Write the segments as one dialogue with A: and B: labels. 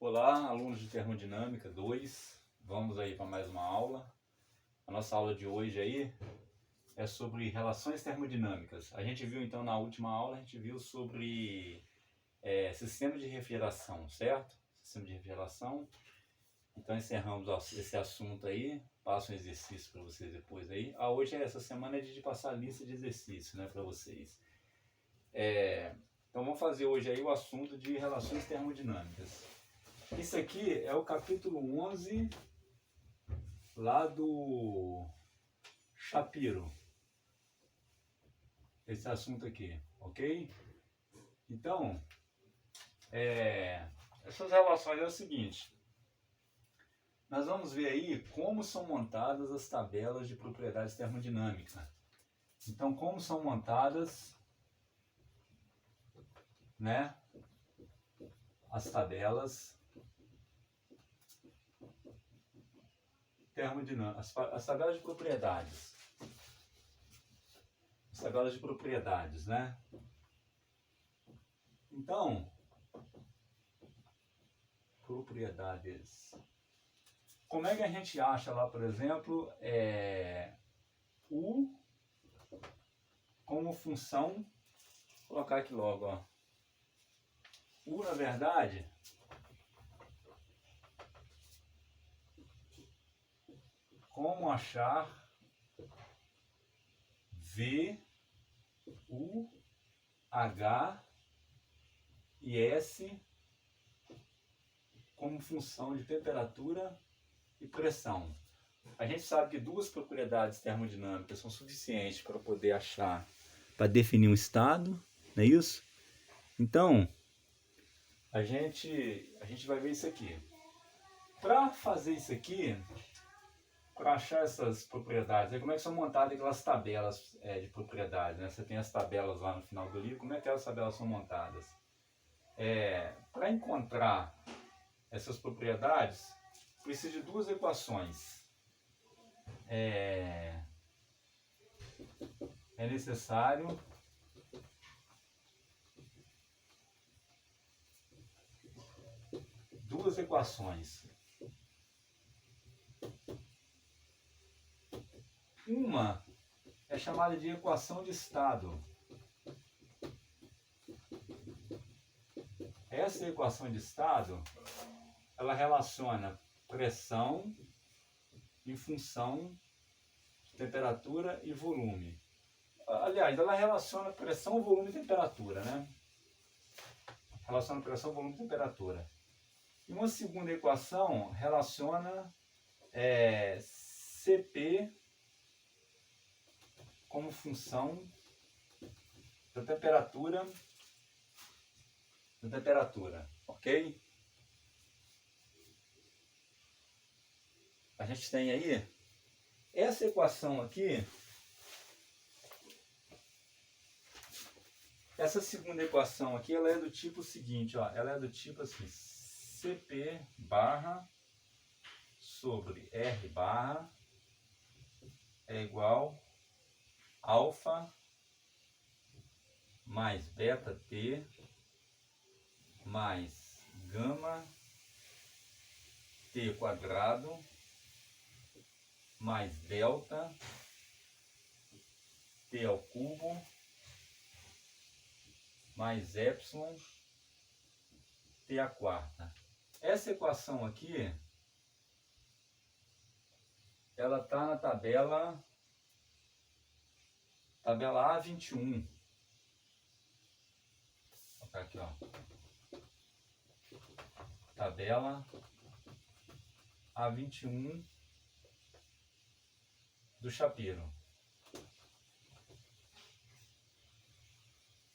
A: Olá, alunos de Termodinâmica 2, vamos aí para mais uma aula. A nossa aula de hoje aí é sobre relações termodinâmicas. A gente viu então na última aula, a gente viu sobre sistema de refrigeração, certo? Sistema de refrigeração. Então encerramos esse assunto aí, passo um exercício para vocês depois aí. Hoje, essa semana, é de passar a lista de exercícios, né, para vocês. Então vamos fazer hoje aí o assunto de relações termodinâmicas. Isso aqui é o capítulo 11 lá do Shapiro, esse assunto aqui, ok? Então, essas relações é o seguinte, nós vamos ver aí como são montadas as tabelas de propriedades termodinâmicas. Então, como são montadas, né, as tabelas termodinâmicas, as tabelas de propriedades. As tabelas de propriedades, né? Então, propriedades. Como é que a gente acha lá, por exemplo, U como função, vou colocar aqui logo, ó. U, na verdade, como achar V, U, H e S como função de temperatura e pressão. A gente sabe que duas propriedades termodinâmicas são suficientes para poder achar, para definir um estado, não é isso? Então, a gente vai ver isso aqui. Para fazer isso aqui, para achar essas propriedades, como é que são montadas aquelas tabelas de propriedades, né? Você tem as tabelas lá no final do livro, como é que aquelas tabelas são montadas? Para encontrar essas propriedades, precisa de duas equações. É necessário duas equações. Uma é chamada de equação de estado. Essa equação de estado, ela relaciona pressão em função de temperatura e volume. Aliás, ela relaciona pressão, volume e temperatura, né? Relaciona pressão, volume e temperatura. E uma segunda equação relaciona Cp como função da temperatura, ok? A gente tem aí essa equação aqui, essa segunda equação aqui, ela é do tipo seguinte, ó, ela é do tipo assim, Cp barra sobre R barra é igual alfa mais beta T mais gama T quadrado mais delta T ao cubo mais epsilon T à quarta. Essa equação aqui, ela está na tabela A21. Vou colocar aqui, ó. Tabela A21 do Shapiro.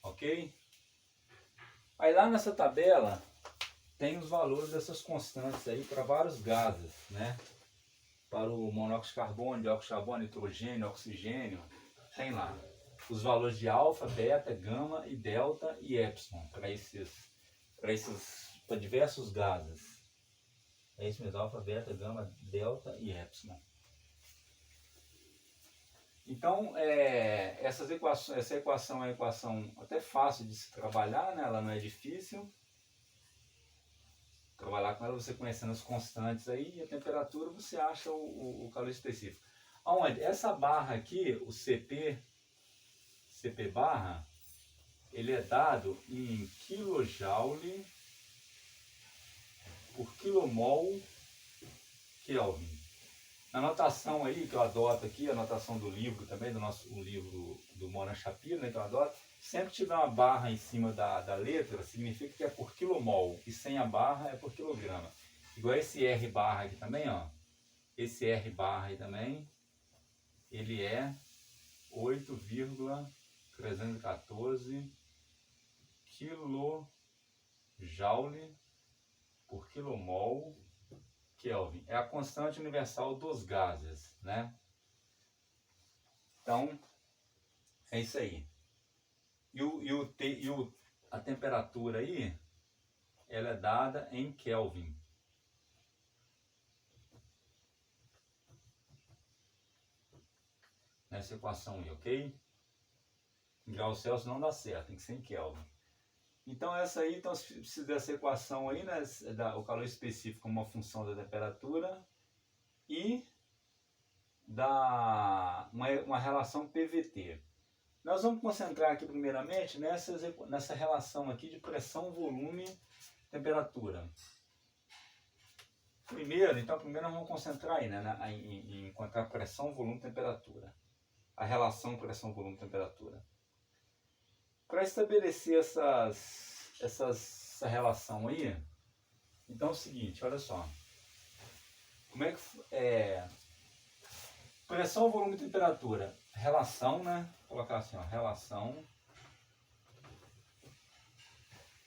A: Ok? Aí lá nessa tabela tem os valores dessas constantes aí para vários gases, né? Para o monóxido de carbono, dióxido de carbono, nitrogênio, oxigênio, tem lá os valores de alfa, beta, gama e delta e epsilon para diversos gases. É isso mesmo, alfa, beta, gama, delta e epsilon. Então, essa equação é uma equação até fácil de se trabalhar, né? Ela não é difícil. trabalhar com ela, você conhecendo as constantes aí, e a temperatura você acha o calor específico. Aonde? Essa barra aqui, o CP barra, ele é dado em kilojoule por quilomol Kelvin. Na anotação aí que eu adoto aqui, a anotação do livro também, o livro do Moran Shapiro, né, que eu adoto, sempre tiver uma barra em cima da letra, significa que é por quilomol, e sem a barra é por quilograma. Igual esse R barra aqui também, ó. Esse R barra aí também, ele é 8,314 kilojoule por quilomol Kelvin. É a constante universal dos gases, né? Então, é isso aí. A temperatura aí, ela é dada em Kelvin. Nessa equação aí, ok? Em graus Celsius não dá certo, tem que ser em Kelvin. Então essa aí, então se precisa dessa equação aí, né? O calor específico como uma função da temperatura e uma relação PVT. Nós vamos concentrar aqui primeiramente nessa relação aqui de pressão, volume, temperatura. Primeiro nós vamos concentrar aí, né, em encontrar pressão, volume, temperatura. A relação pressão, volume, temperatura. Para estabelecer essa relação aí, então é o seguinte, olha só. Como é que pressão, volume e temperatura? Relação, né? Vou colocar assim, ó, relação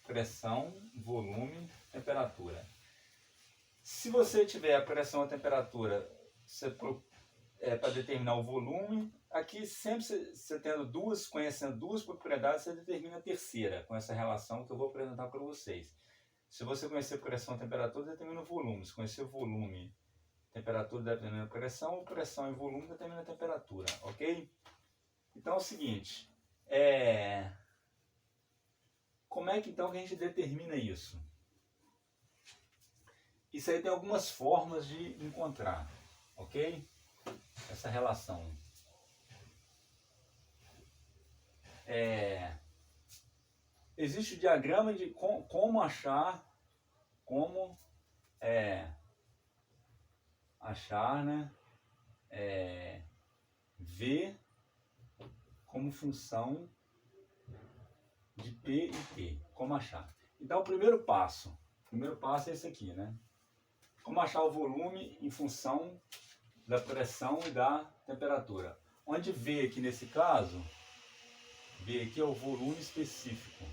A: pressão, volume, temperatura. Se você tiver a pressão e a temperatura para determinar o volume, aqui sempre você conhecendo duas propriedades, você determina a terceira, com essa relação que eu vou apresentar para vocês. Se você conhecer pressão e temperatura, determina o volume. Se conhecer volume, temperatura determina a pressão, pressão e volume determina a temperatura, ok? Então é o seguinte, como é que então que a gente determina isso? Isso aí tem algumas formas de encontrar, ok? Essa relação. Existe o diagrama de como achar, né? V como função de P e T. Como achar? Então o primeiro passo é esse aqui, né? Como achar o volume em função da pressão e da temperatura. Onde V aqui nesse caso, V aqui é o volume específico.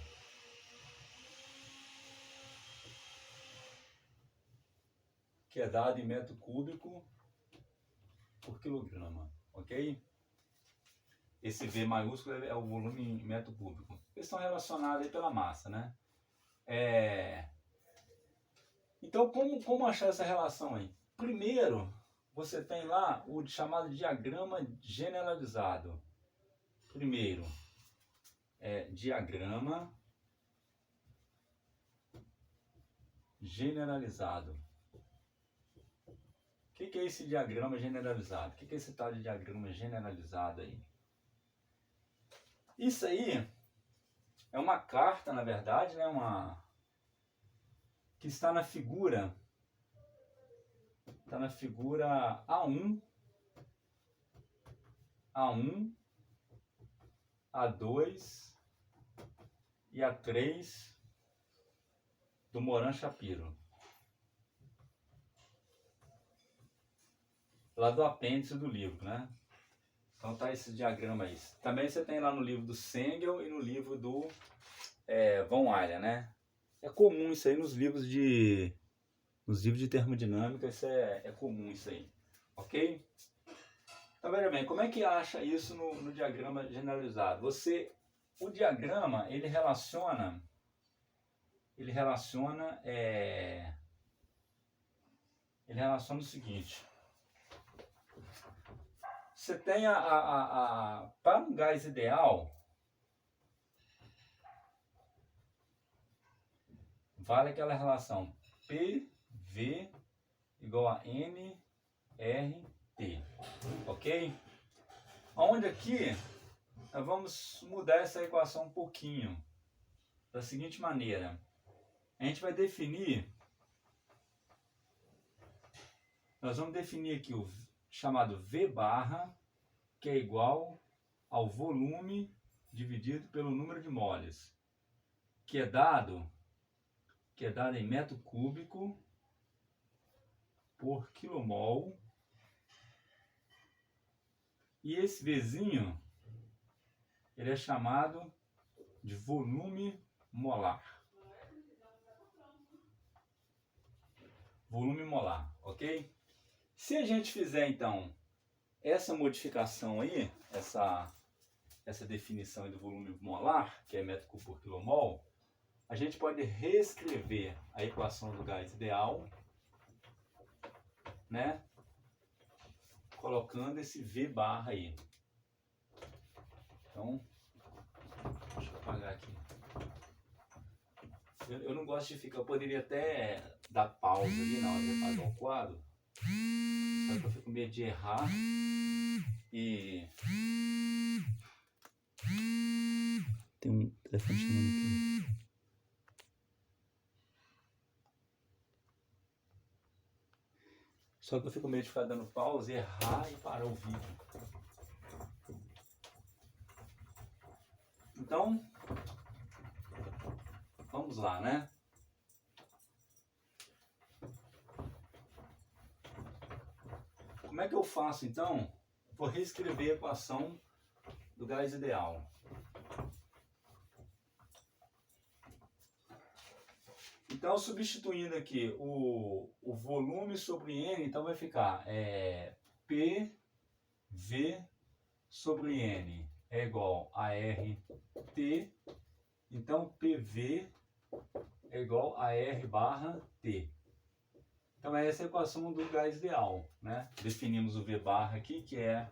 A: Que é dado em metro cúbico por quilograma, ok? Esse V maiúsculo é o volume em metro cúbico. Eles estão relacionados aí pela massa, né? Então, como achar essa relação aí? Primeiro, você tem lá o chamado diagrama generalizado. Primeiro, diagrama generalizado. O que é esse diagrama generalizado? O que é esse tal de diagrama generalizado aí? Isso aí é uma carta, na verdade, né? Que está na figura A1, A2 e A3 do Moran Shapiro. Lá do apêndice do livro, né? Então tá esse diagrama aí. Também você tem lá no livro do Sengel e no livro do von Allen, né? É comum isso aí nos livros de termodinâmica, isso é comum isso aí, ok? Então veja bem, como é que acha isso no diagrama generalizado? O diagrama, ele relaciona o seguinte. Você tem para um gás ideal, vale aquela relação PV igual a NRT, ok? Onde aqui nós vamos mudar essa equação um pouquinho, da seguinte maneira. A gente vai definir, nós vamos definir aqui o chamado V barra, que é igual ao volume dividido pelo número de moles, que é dado em metro cúbico por quilomol. E esse Vzinho, ele é chamado de volume molar. Volume molar, ok? Se a gente fizer, então, essa modificação aí, essa definição aí do volume molar, que é metro cúbico por quilomol, a gente pode reescrever a equação do gás ideal, né? Colocando esse V barra aí. Então, deixa eu apagar aqui. Eu não gosto de ficar, eu poderia até dar pausa ali na hora de apagar o quadro, só que eu fico com medo de errar e... Tem um telefone chamando aqui. Só que eu fico com medo de ficar dando pausa, errar e parar o vídeo. Então, vamos lá, né? Como é que eu faço, então? Vou reescrever a equação do gás ideal. Então, substituindo aqui o volume sobre N, então vai ficar PV sobre N é igual a RT. Então, PV é igual a R barra T. Então, essa é a equação do gás ideal, né? Definimos o V barra aqui, que é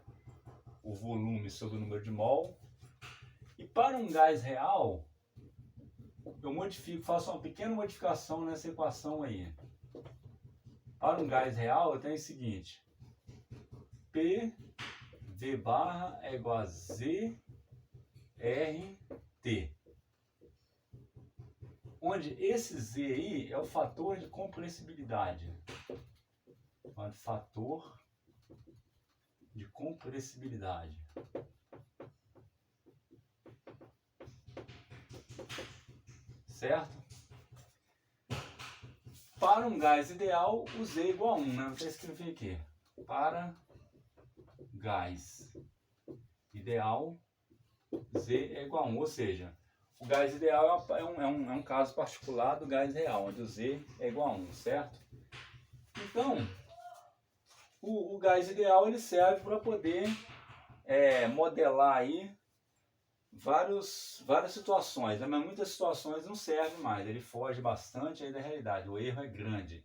A: o volume sobre o número de mol. E para um gás real, eu modifico, faço uma pequena modificação nessa equação aí. Para um gás real, eu tenho o seguinte: PV barra é igual a ZRT, onde esse Z aí é o fator de compressibilidade. O fator de compressibilidade. Certo? Para um gás ideal, o Z é igual a 1, né? Vou escrever aqui. Para gás ideal, Z é igual a 1. Ou seja, o gás ideal é um caso particular do gás real, onde o Z é igual a 1, certo? Então, o gás ideal ele serve para poder modelar aí várias situações, né? Mas muitas situações não servem mais, ele foge bastante aí da realidade, o erro é grande.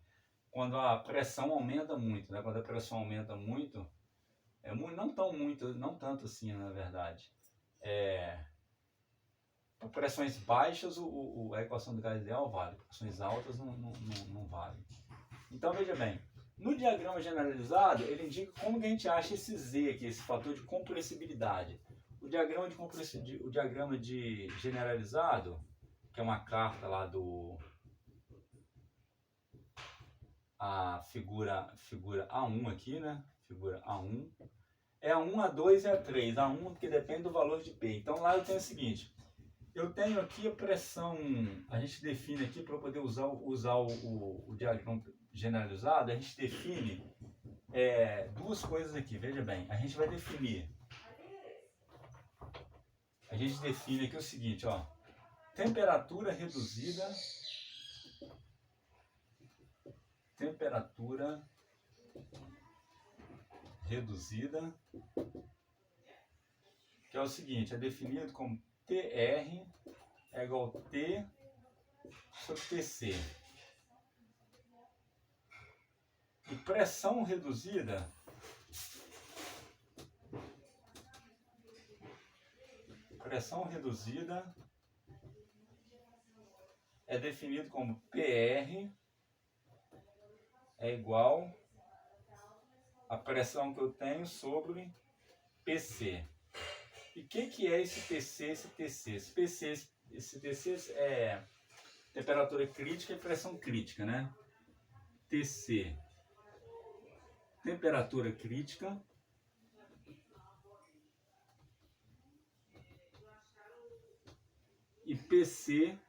A: Quando a pressão aumenta muito, né? Quando a pressão aumenta muito, não tanto assim, na verdade. Para pressões baixas, a equação do gás ideal vale, pressões altas não vale. Então, veja bem, no diagrama generalizado, ele indica como que a gente acha esse Z aqui, esse fator de compressibilidade. O diagrama de generalizado, que é uma carta lá a figura A1 aqui, né? Figura A1. É A1, A2 e A3. A1 porque depende do valor de P. Então lá eu tenho o seguinte. Eu tenho aqui a pressão, a gente define aqui para poder usar o diagrama generalizado, a gente define duas coisas aqui, veja bem. A gente define aqui o seguinte, ó. Temperatura reduzida que é o seguinte, é definido como TR é igual a T sobre TC. E pressão reduzida é definido como PR é igual a pressão que eu tenho sobre PC. E o que é esse PC, esse TC? Esse TC é temperatura crítica e pressão crítica, né? TC, temperatura crítica, e PC,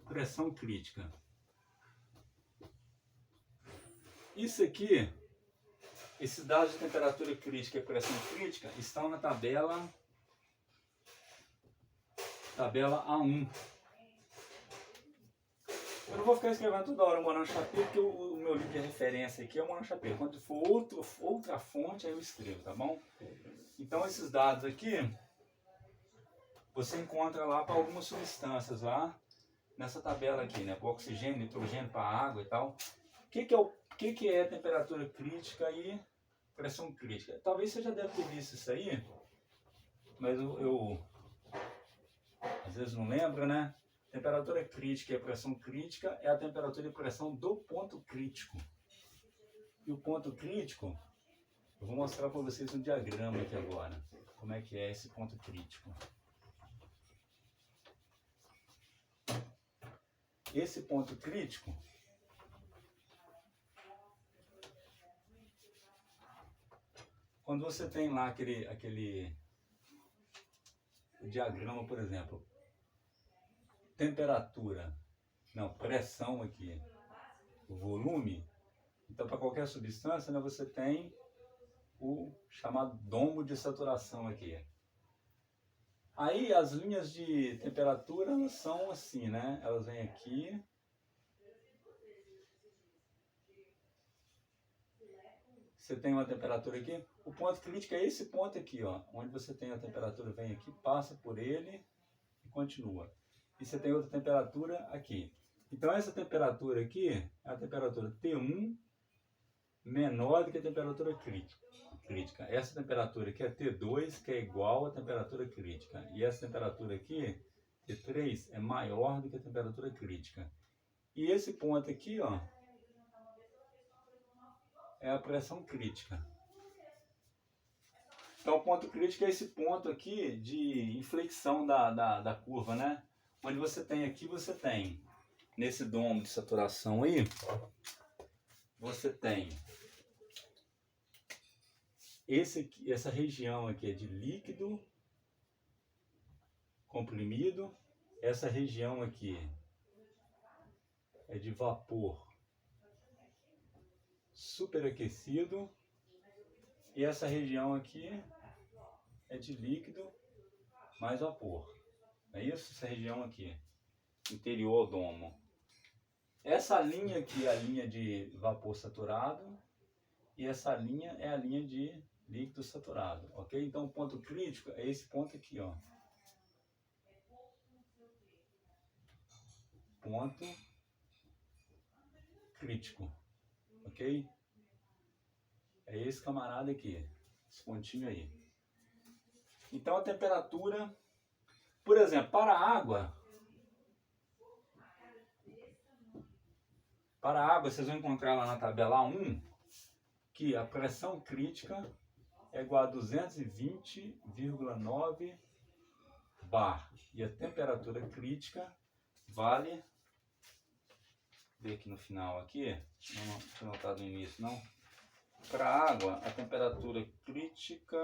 A: pressão crítica. Isso aqui, esses dados de temperatura crítica e pressão crítica estão na tabela A1. Eu não vou ficar escrevendo toda hora Moran Chapé, porque o meu livro de referência aqui é o Moran Chapé. Quando for outra fonte, aí eu escrevo, tá bom? Então esses dados aqui, você encontra lá para algumas substâncias lá, nessa tabela aqui, né? Para oxigênio, nitrogênio, para água e tal. O que é temperatura crítica e pressão crítica? Talvez você já deve ter visto isso aí, mas eu às vezes não lembro, né? Temperatura crítica e pressão crítica é a temperatura e pressão do ponto crítico. E o ponto crítico, eu vou mostrar para vocês um diagrama aqui agora. Como é que é esse ponto crítico. Esse ponto crítico quando você tem lá aquele diagrama, por exemplo, pressão aqui, o volume, então para qualquer substância, né, você tem o chamado domo de saturação aqui. Aí as linhas de temperatura elas são assim, né? Elas vêm aqui. Você tem uma temperatura aqui. O ponto crítico é esse ponto aqui, ó, onde você tem a temperatura, vem aqui, passa por ele e continua. E você tem outra temperatura aqui. Então essa temperatura aqui é a temperatura T1 menor do que a temperatura crítica. Essa temperatura aqui é T2, que é igual à temperatura crítica. E essa temperatura aqui, T3, é maior do que a temperatura crítica. E esse ponto aqui, ó, é a pressão crítica. Então o ponto crítico é esse ponto aqui de inflexão da curva, né? Onde você tem aqui, você tem, nesse domo de saturação aí, você tem essa região aqui é de líquido comprimido, essa região aqui é de vapor superaquecido e essa região aqui é de líquido mais vapor. É isso? Essa região aqui, interior do domo. Essa linha aqui é a linha de vapor saturado e essa linha é a linha de líquido saturado, ok? Então o ponto crítico é esse ponto aqui, ó. Ponto crítico, ok? É esse camarada aqui, esse pontinho aí. Então a temperatura, por exemplo, para a água, vocês vão encontrar lá na tabela A1 que a pressão crítica é igual a 220,9 bar. E a temperatura crítica vale, ver aqui no final aqui, não foi notado no início não. Para a água, a temperatura crítica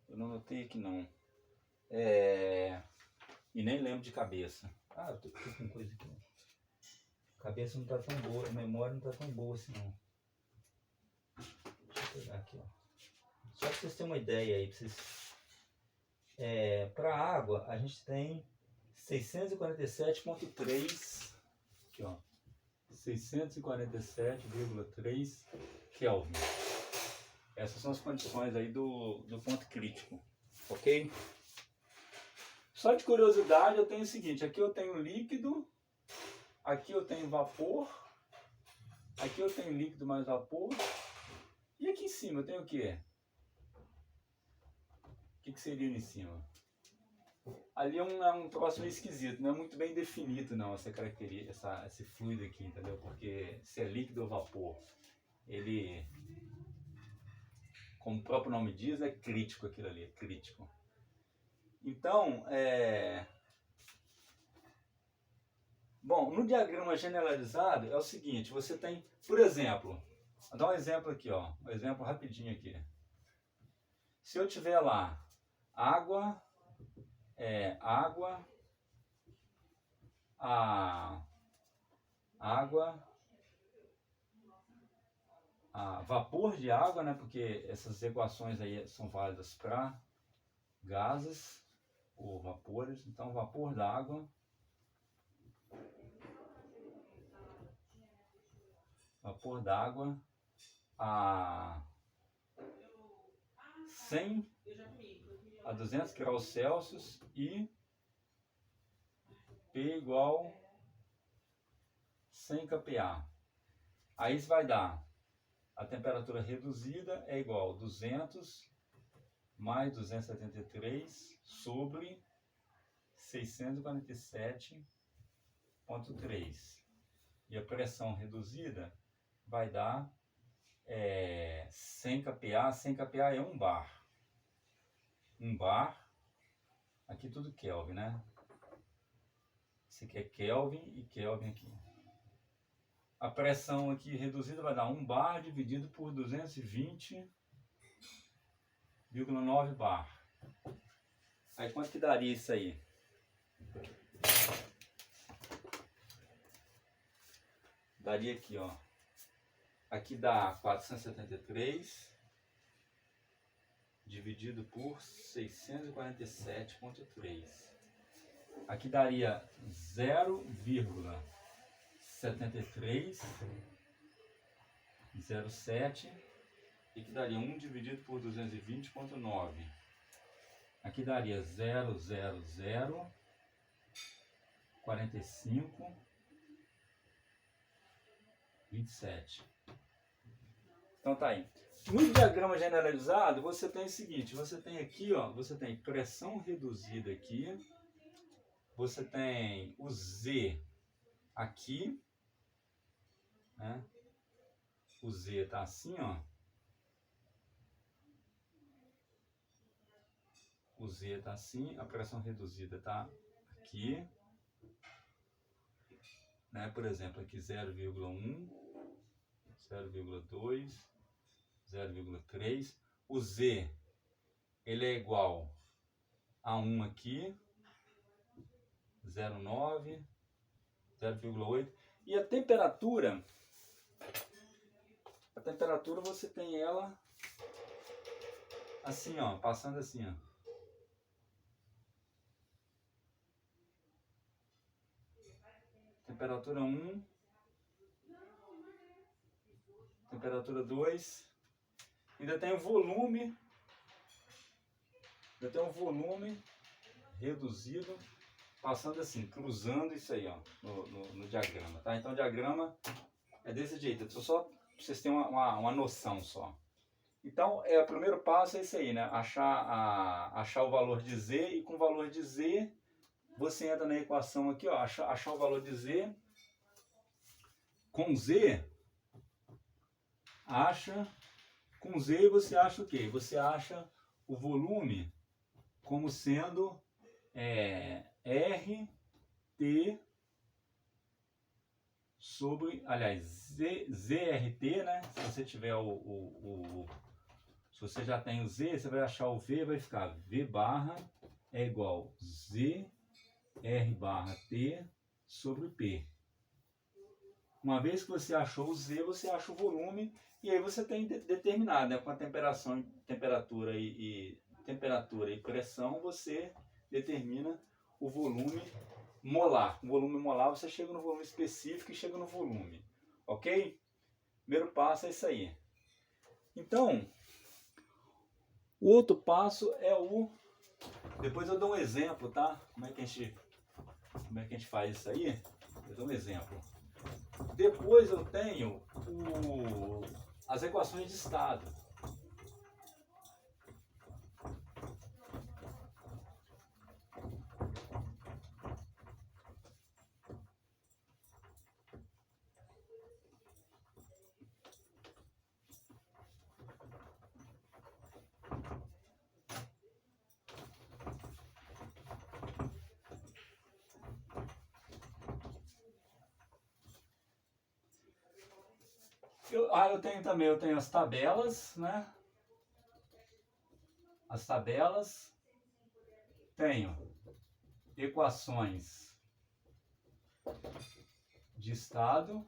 A: eu não notei aqui não. E nem lembro de cabeça. Ah, eu tô com coisa aqui. A cabeça não tá tão boa, a memória não tá tão boa assim não. Deixa eu pegar aqui, ó. Só para vocês terem uma ideia aí, para a água a gente tem 647,3 aqui, ó. 647,3 Kelvin. Essas são as condições aí do ponto crítico, ok? Só de curiosidade eu tenho o seguinte, aqui eu tenho líquido, aqui eu tenho vapor, aqui eu tenho líquido mais vapor, e aqui em cima eu tenho o quê? O que seria em cima? Ali é um troço meio esquisito, não é muito bem definido não, essa característica, esse fluido aqui, entendeu? Porque se é líquido ou vapor, ele, como o próprio nome diz, é crítico aquilo ali, é crítico. Então, bom, no diagrama generalizado é o seguinte, você tem, por exemplo, vou dar um exemplo aqui, ó, um exemplo rapidinho aqui. Se eu tiver lá água, vapor de água, né? Porque essas equações aí são válidas para gases ou vapores. Então, vapor d'água, a 100 a 200 graus Celsius e P igual 100 kPa. Aí isso vai dar, a temperatura reduzida é igual a 200 mais 273 sobre 647,3. E a pressão reduzida vai dar 100 kPa. 100 kPa é 1 bar. 1 bar, aqui tudo Kelvin, né? Esse aqui é Kelvin e Kelvin aqui. A pressão aqui reduzida vai dar 1 bar dividido por 220,9 bar. Aí quanto que daria isso aí? Daria aqui, ó. Aqui dá 473 dividido por 647,3. Aqui daria 0,7307 e que daria 1 dividido por 220,9. Aqui daria 0,0045,27. Então tá aí. No diagrama generalizado, você tem o seguinte, você tem aqui, ó, você tem pressão reduzida aqui, você tem o Z aqui, né? O Z tá assim, ó. O Z tá assim, a pressão reduzida tá aqui, né? Por exemplo, aqui 0,1, 0,2, 0,3. O Z, ele é igual a 1 aqui, 0,9, 0,8. E a temperatura você tem ela assim, ó, passando assim, ó. Temperatura 1, temperatura 2, ainda tem o volume, reduzido, passando assim, cruzando isso aí, ó, no diagrama, tá? Então o diagrama é desse jeito, só pra vocês terem uma noção só. Então, o primeiro passo é isso aí, né? Achar o valor de Z, e com o valor de Z, você entra na equação aqui, ó, achar o valor de Z. Com Z, você acha o quê? Você acha o volume como sendo RT sobre, aliás, ZRT, né? Se você tiver se você já tem o Z, você vai achar o V, vai ficar V barra é igual Z R barra T sobre P. Uma vez que você achou o Z, você acha o volume, e aí você tem determinado, né, com a temperatura e pressão, você determina o volume molar. O volume molar, você chega no volume específico e chega no volume. Ok? Primeiro passo é isso aí. Então, o outro passo é depois eu dou um exemplo, tá? Como é que a gente faz isso aí? Eu dou um exemplo. Depois eu tenho as equações de estado. Eu tenho também, eu tenho as tabelas, né? As tabelas. Tenho equações de estado.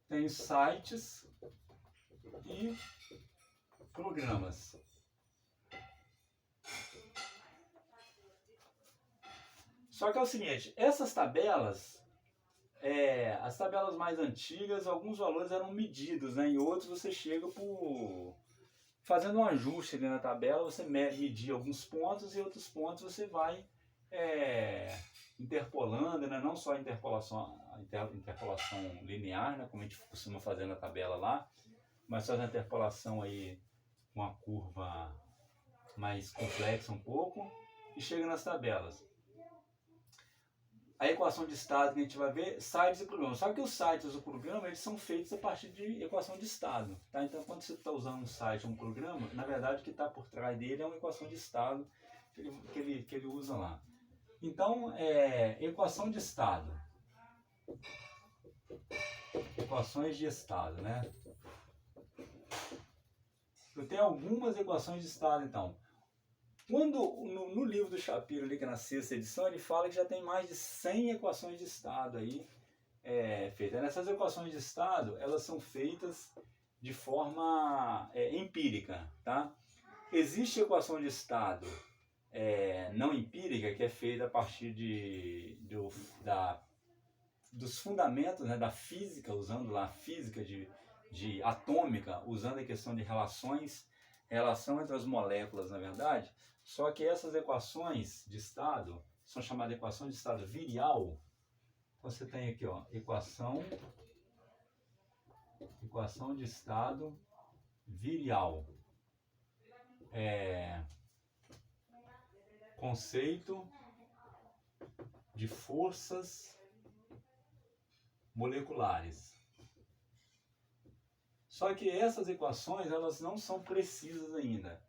A: Tenho sites e programas. Só que é o seguinte, essas tabelas, as tabelas mais antigas, alguns valores eram medidos, né? E outros você chega por fazendo um ajuste ali na tabela, você medir alguns pontos e outros pontos você vai interpolando, né? Não só a interpolação linear, né? Como a gente costuma fazer na tabela lá, mas faz a interpolação aí com a curva mais complexa um pouco e chega nas tabelas. A equação de estado que a gente vai ver, sites e programas. Só que os sites e o programa, eles são feitos a partir de equação de estado. Tá? Então, quando você está usando um site ou um programa, na verdade, o que está por trás dele é uma equação de estado que ele usa lá. Então, equação de estado. Equações de estado, né? Eu tenho algumas equações de estado, então. Quando no livro do Shapiro, ali, que é na 6ª edição, ele fala que já tem mais de 100 equações de estado aí feitas. Essas equações de estado, elas são feitas de forma empírica, tá? Existe equação de estado não empírica, que é feita a partir dos fundamentos, né, da física, usando lá a física de atômica, usando a questão de relação entre as moléculas, na verdade. Só que essas equações de estado são chamadas de equação de estado virial. Você tem aqui, ó, equação de estado virial. Conceito de forças moleculares. Só que essas equações, elas não são precisas ainda.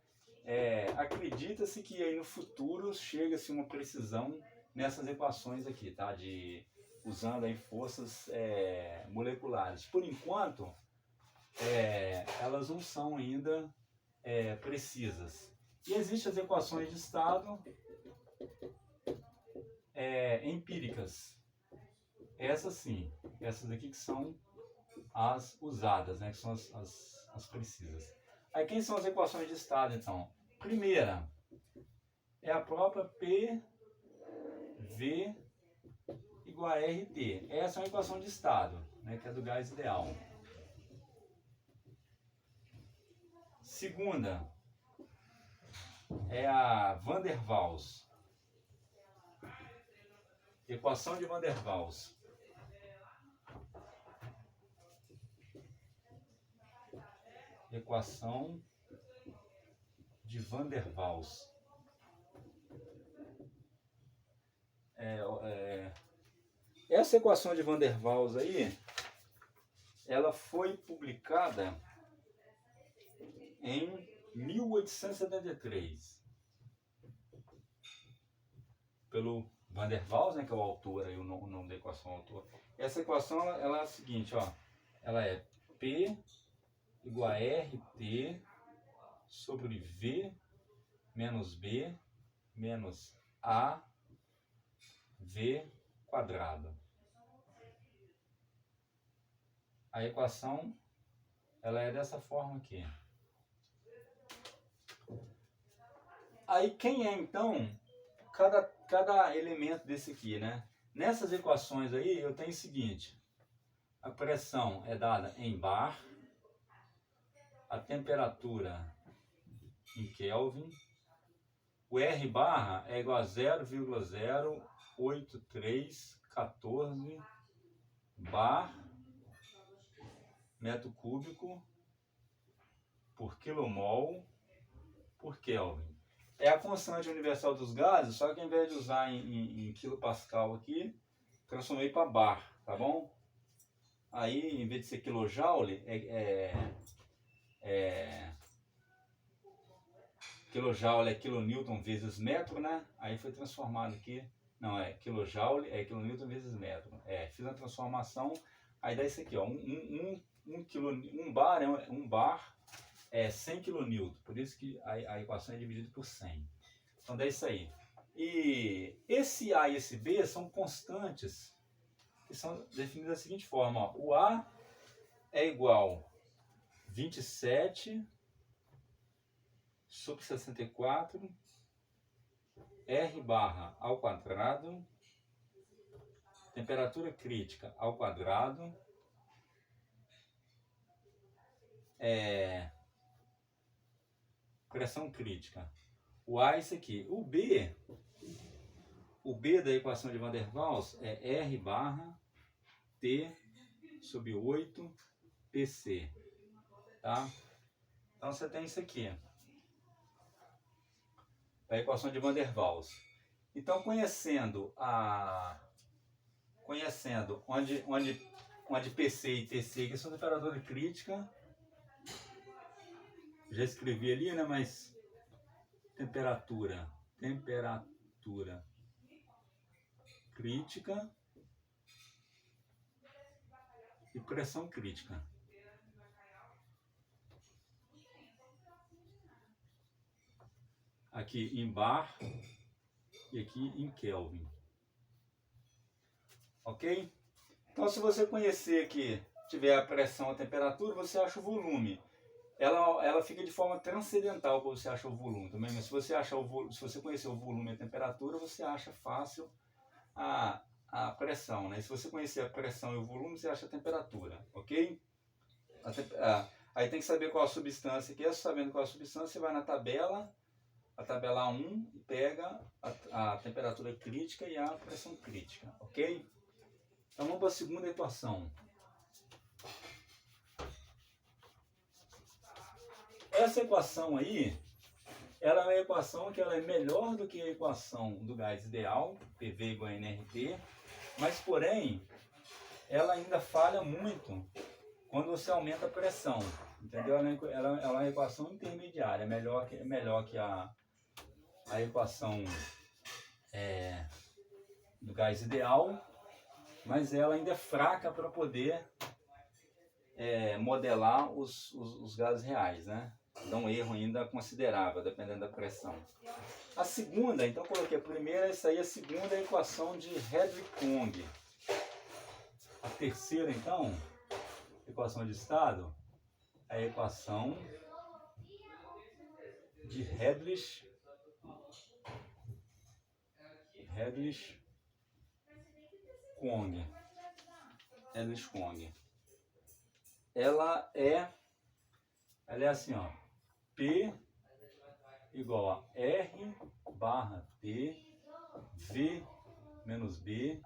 A: Acredita-se que aí no futuro chega-se uma precisão nessas equações aqui, tá? Usando aí forças moleculares. Por enquanto, elas não são ainda precisas. E existem as equações de estado empíricas. Essas sim, essas aqui que são as usadas, né? Que são as precisas. Aí quem são as equações de estado, então? Primeira é a própria PV igual a RT. Essa é uma equação de estado, né, que é do gás ideal. Segunda é a Van der Waals. Equação de Van der Waals. Equação de Van der Waals. Essa equação de Van der Waals aí, ela foi publicada em 1873 pelo Van der Waals, né, que é o autor, aí, o nome da equação autor. Essa equação ela é a seguinte, ó, ela é P igual a RT sobre V menos B menos A V quadrado. A equação ela é dessa forma aqui. Aí quem é então cada elemento desse aqui, né? Nessas equações aí eu tenho o seguinte: a pressão é dada em bar, a temperatura em Kelvin, o R barra é igual a 0,08314 bar metro cúbico por quilomol por Kelvin. É a constante universal dos gases, só que ao invés de usar em quilopascal aqui, transformei para bar, tá bom? Aí, em vez de ser kilojoule, kilojoule é kilonewton vezes metro, né? Aí foi transformado aqui, não, kilojoule é kilonewton vezes metro. Fiz a transformação, Aí dá isso aqui, ó, um bar é 100 kN, por isso que a equação é dividida por 100. Então dá isso aí. E esse A e esse B são constantes, que são definidas da seguinte forma, ó, o A é igual a 27 sobre 64 R barra ao quadrado, temperatura crítica ao quadrado, pressão crítica. O A é isso aqui. O B da equação de Van der Waals é R barra T sobre 8 PC. Tá? Então você tem isso aqui. A equação de Van der Waals. Então conhecendo onde PC e TC que são temperatura crítica, já escrevi ali, né? Mas temperatura crítica e pressão crítica. Aqui em bar e aqui em Kelvin. Ok? Então, se você conhecer que tiver a pressão, a temperatura, você acha o volume. Ela fica de forma transcendental quando você acha o volume também. Mas se você conhecer o volume e a temperatura, você acha fácil a pressão, né? Se você conhecer a pressão e o volume, você acha a temperatura, ok? Aí tem que saber qual a substância que é. Sabendo qual a substância, você vai na tabela. A tabela 1 e pega a temperatura crítica e a pressão crítica, ok? Então vamos para a segunda equação. Essa equação aí, ela é uma equação que ela é melhor do que a equação do gás ideal, PV igual a nRT, mas porém, ela ainda falha muito quando você aumenta a pressão, entendeu? Ela é uma equação intermediária, é melhor que a equação do gás ideal, mas ela ainda é fraca para poder modelar os gases reais, né? Dá um erro ainda considerável, dependendo da pressão. A segunda, então coloquei a primeira, essa aí é a segunda equação de Hedley-Kong. A terceira, então, equação de estado, é a equação de Hedley-Kong. Ela é assim, ó, P igual a R barra T V menos B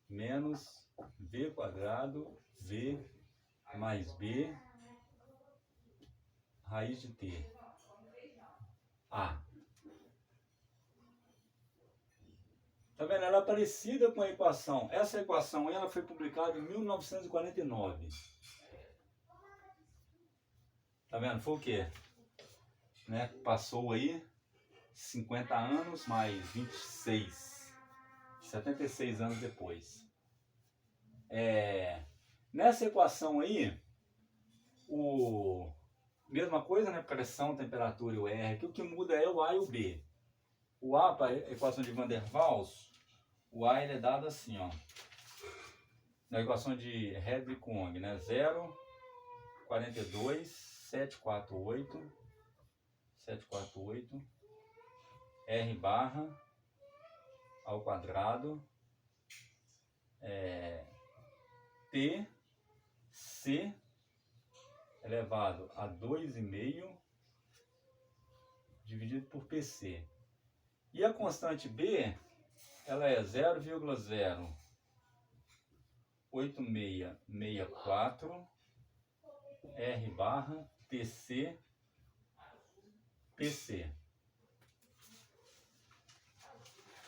A: menos V quadrado V mais B raiz de T A. Tá vendo? Ela é parecida com a equação. Essa equação ela foi publicada em 1949. Tá vendo? Foi o quê? Né? Passou aí 50 anos mais 26. 76 anos depois. Nessa equação aí, mesma coisa, né? Pressão, temperatura e o R. Aqui o que muda é o A e o B. O A, para a equação de Van der Waals, o A ele é dado assim, ó. Na equação de Hedley-Kong, né? 0,42,748 R barra ao quadrado T C elevado a 2,5 dividido por PC. E a constante B, ela é 0,08664 R barra TC PC.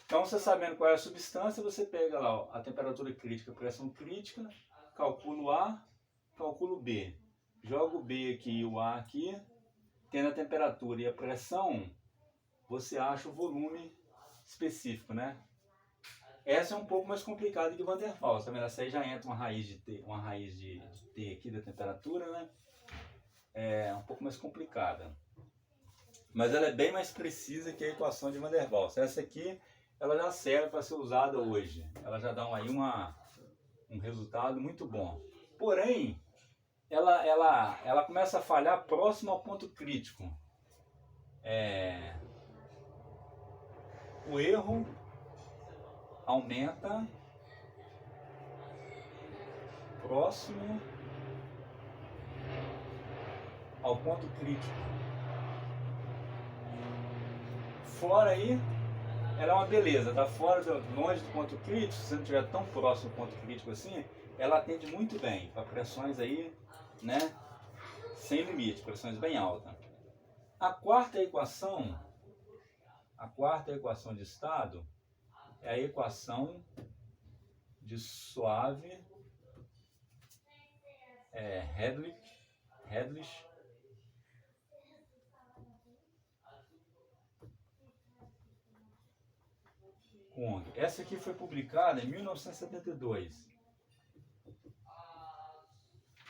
A: Então, você sabendo qual é a substância, você pega lá ó, a temperatura crítica, a pressão crítica, calcula o A, calcula o B. Joga o B aqui e o A aqui, tendo a temperatura e a pressão, você acha o volume específico, né? Essa é um pouco mais complicada que Van der Waals, tá vendo? Essa aí já entra uma raiz de T aqui da temperatura, né? É um pouco mais complicada. Mas ela é bem mais precisa que a equação de Van der Waals. Essa aqui, ela já serve para ser usada hoje. Ela já dá aí um resultado muito bom. Porém, ela começa a falhar próximo ao ponto crítico. O erro aumenta próximo ao ponto crítico. Fora aí, ela é uma beleza, tá fora, longe do ponto crítico, se você não estiver tão próximo do ponto crítico assim, ela atende muito bem para pressões aí, né, sem limite, pressões bem altas. A quarta equação de estado é a equação de suave Redlich Kwong. Essa aqui foi publicada em 1972.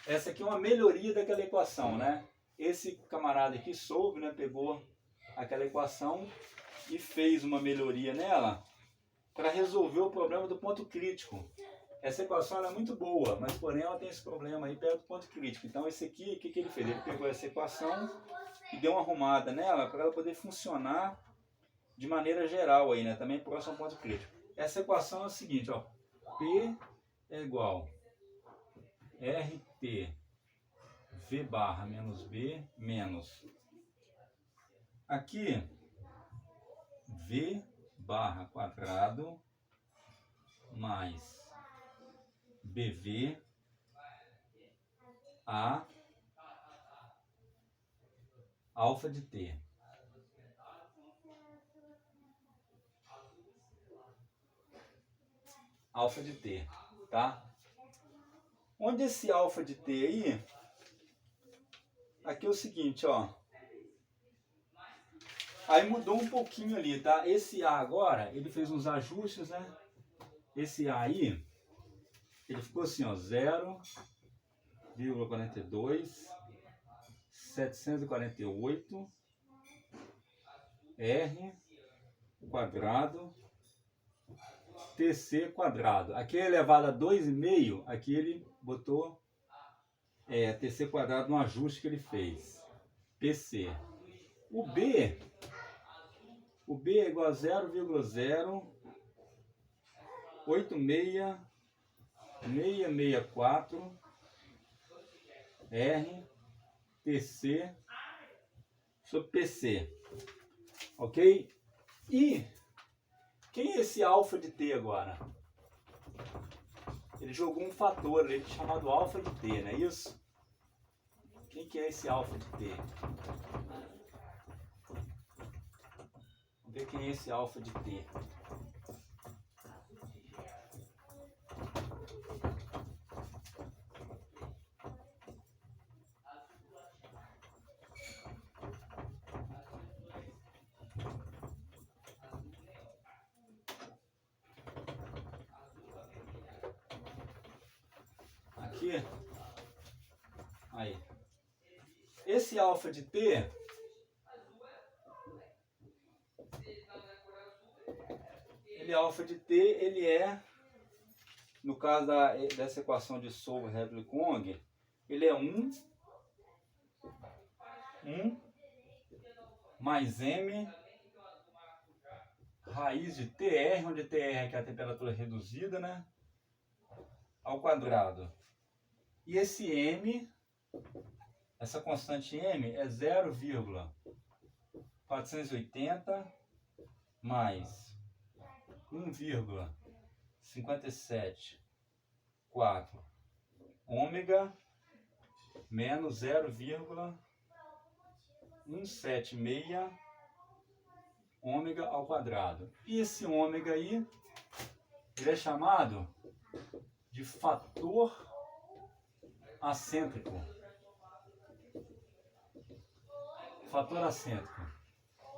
A: Essa aqui é uma melhoria daquela equação, né? Esse camarada aqui soube, né? Pegou aquela equação e fez uma melhoria nela para resolver o problema do ponto crítico. Essa equação ela é muito boa, mas porém ela tem esse problema aí perto do ponto crítico. Então esse aqui, o que ele fez? Ele pegou essa equação e deu uma arrumada nela para ela poder funcionar de maneira geral aí, né? Também próximo ao ponto crítico. Essa equação é o seguinte, ó. P é igual RT V barra menos B menos. Aqui, V barra quadrado mais BV a alfa de T. Alfa de T, tá? Onde esse alfa de T aí, aqui é o seguinte, ó. Aí mudou um pouquinho ali, tá? Esse A agora, ele fez uns ajustes, né? Esse A aí, ele ficou assim, ó, 0,42, 748, R quadrado, TC quadrado. Aqui é elevado a 2,5, aqui ele botou TC quadrado no ajuste que ele fez. PC. O B é igual a 0,08664 R TC sobre PC. Ok? E quem é esse alfa de T agora? Ele jogou um fator ali chamado alfa de T, não é isso? Quem que é esse alfa de T? Vamos ver quem é esse alfa de T. Aqui. Aí. Esse alfa de T, ele é, no caso dessa equação de Solver-Redlich-Kwong, ele é 1 mais M raiz de TR, onde TR é que é a temperatura reduzida, né? Ao quadrado. E esse M, essa constante M é 0,480 mais 1,574 ômega menos 0,176 ômega ao quadrado. E esse ômega aí, ele é chamado de fator acêntrico. Fator acêntrico.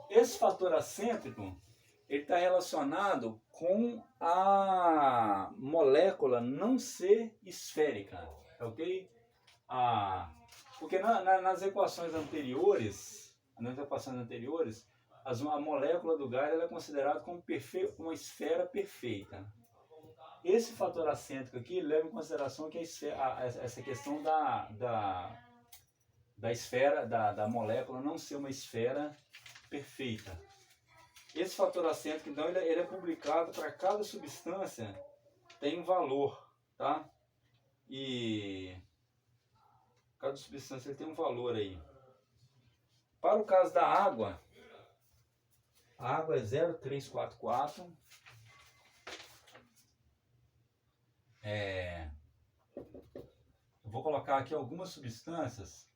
A: Esse fator acêntrico, ele está relacionado com a molécula não ser esférica, ok? Porque nas equações anteriores, a molécula do gás ela é considerada como uma esfera perfeita. Esse fator acêntrico aqui leva em consideração que essa questão da esfera, da molécula não ser uma esfera perfeita. Esse fator acêntrico, então, ele é publicado para cada substância, tem um valor, tá? E cada substância tem um valor aí. Para o caso da água, a água é 0,344. Eu vou colocar aqui algumas substâncias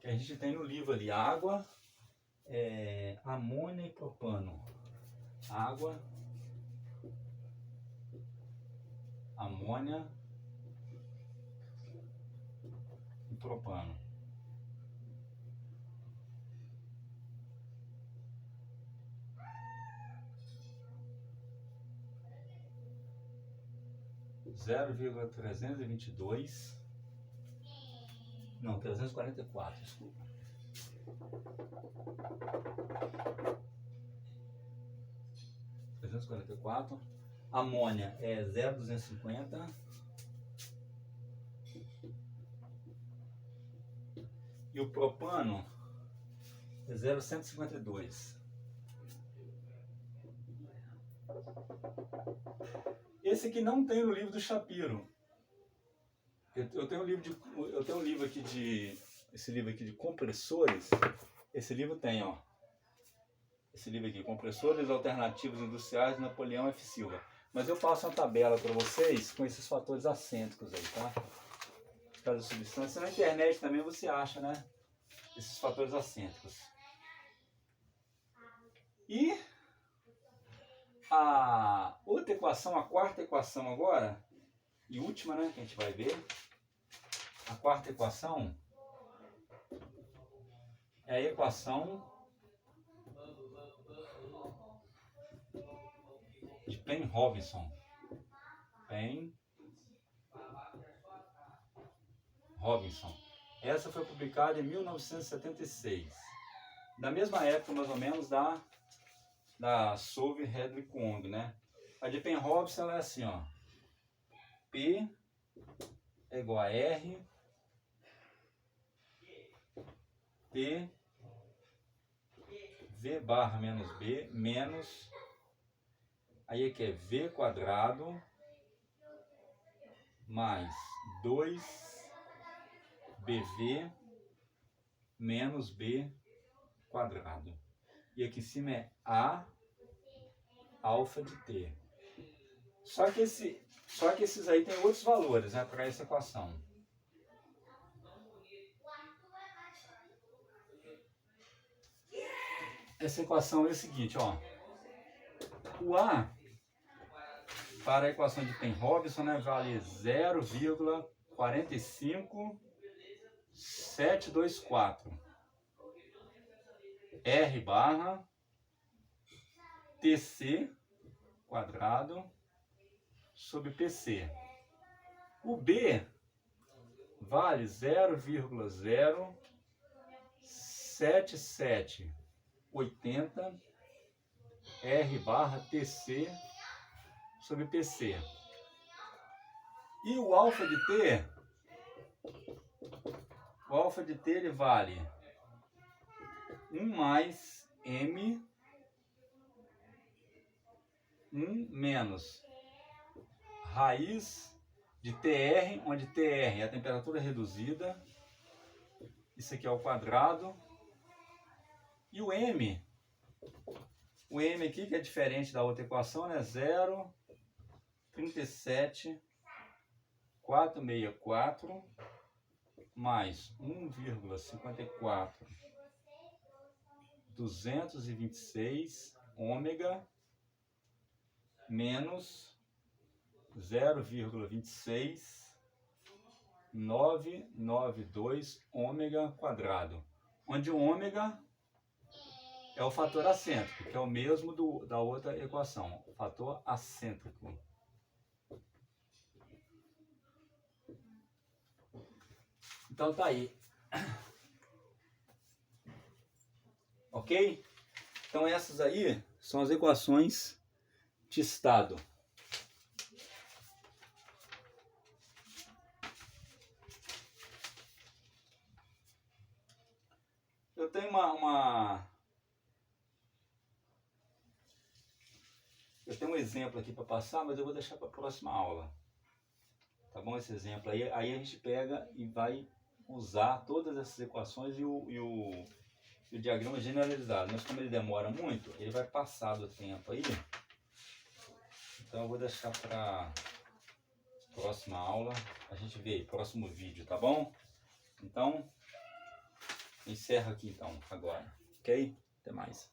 A: que a gente tem no livro ali. Água, amônia e propano. Água, amônia e propano. Zero vírgula 322. Não, 344, desculpa. Amônia é 0,250. E o propano é 0,152. Esse aqui não tem no livro do Shapiro. Eu tenho um livro aqui esse livro aqui de compressores. Esse livro tem, ó. Esse livro aqui, Compressores Alternativos Industriais, Napoleão F. Silva. Mas eu passo uma tabela para vocês com esses fatores acêntricos aí, tá? Cada substância. Na internet também você acha, né? Esses fatores acêntricos. E a outra equação, a quarta equação agora, e última, né, que a gente vai ver. A quarta equação é a equação de Penn-Robinson. Penn-Robinson. Essa foi publicada em 1976. Da mesma época, mais ou menos, da Solve Hedley Kwong, né? A de Penn-Robinson é assim, ó. P é igual a R P V barra menos B menos, aí aqui é V quadrado mais 2BV menos B quadrado. E aqui em cima é A alfa de T. Só que esses aí tem outros valores, né, para essa equação. Essa equação é o seguinte, ó. O A, para a equação de Penn-Robinson, né, vale 0,45724. R barra TC quadrado sobre PC. O B vale 0,07780 R barra TC sobre PC. E o alfa de T, ele vale 1 mais M 1 menos raiz de TR, onde TR é a temperatura reduzida. Isso aqui é o quadrado. E o M aqui, que é diferente da outra equação, né? 0,37464 mais 1,54226 ômega menos 0,26992 ômega quadrado, onde o ômega é o fator acêntrico, que é o mesmo da outra equação, o fator acêntrico. Então tá aí. Ok? Então essas aí são as equações de estado. Eu tenho eu tenho um exemplo aqui para passar, mas eu vou deixar para a próxima aula. Tá bom? Esse exemplo aí. Aí a gente pega e vai usar todas essas equações e o diagrama generalizado. Mas como ele demora muito, ele vai passar do tempo aí. Então eu vou deixar para próxima aula. A gente vê próximo vídeo, tá bom? Então, encerro aqui então, agora. Ok? Até mais.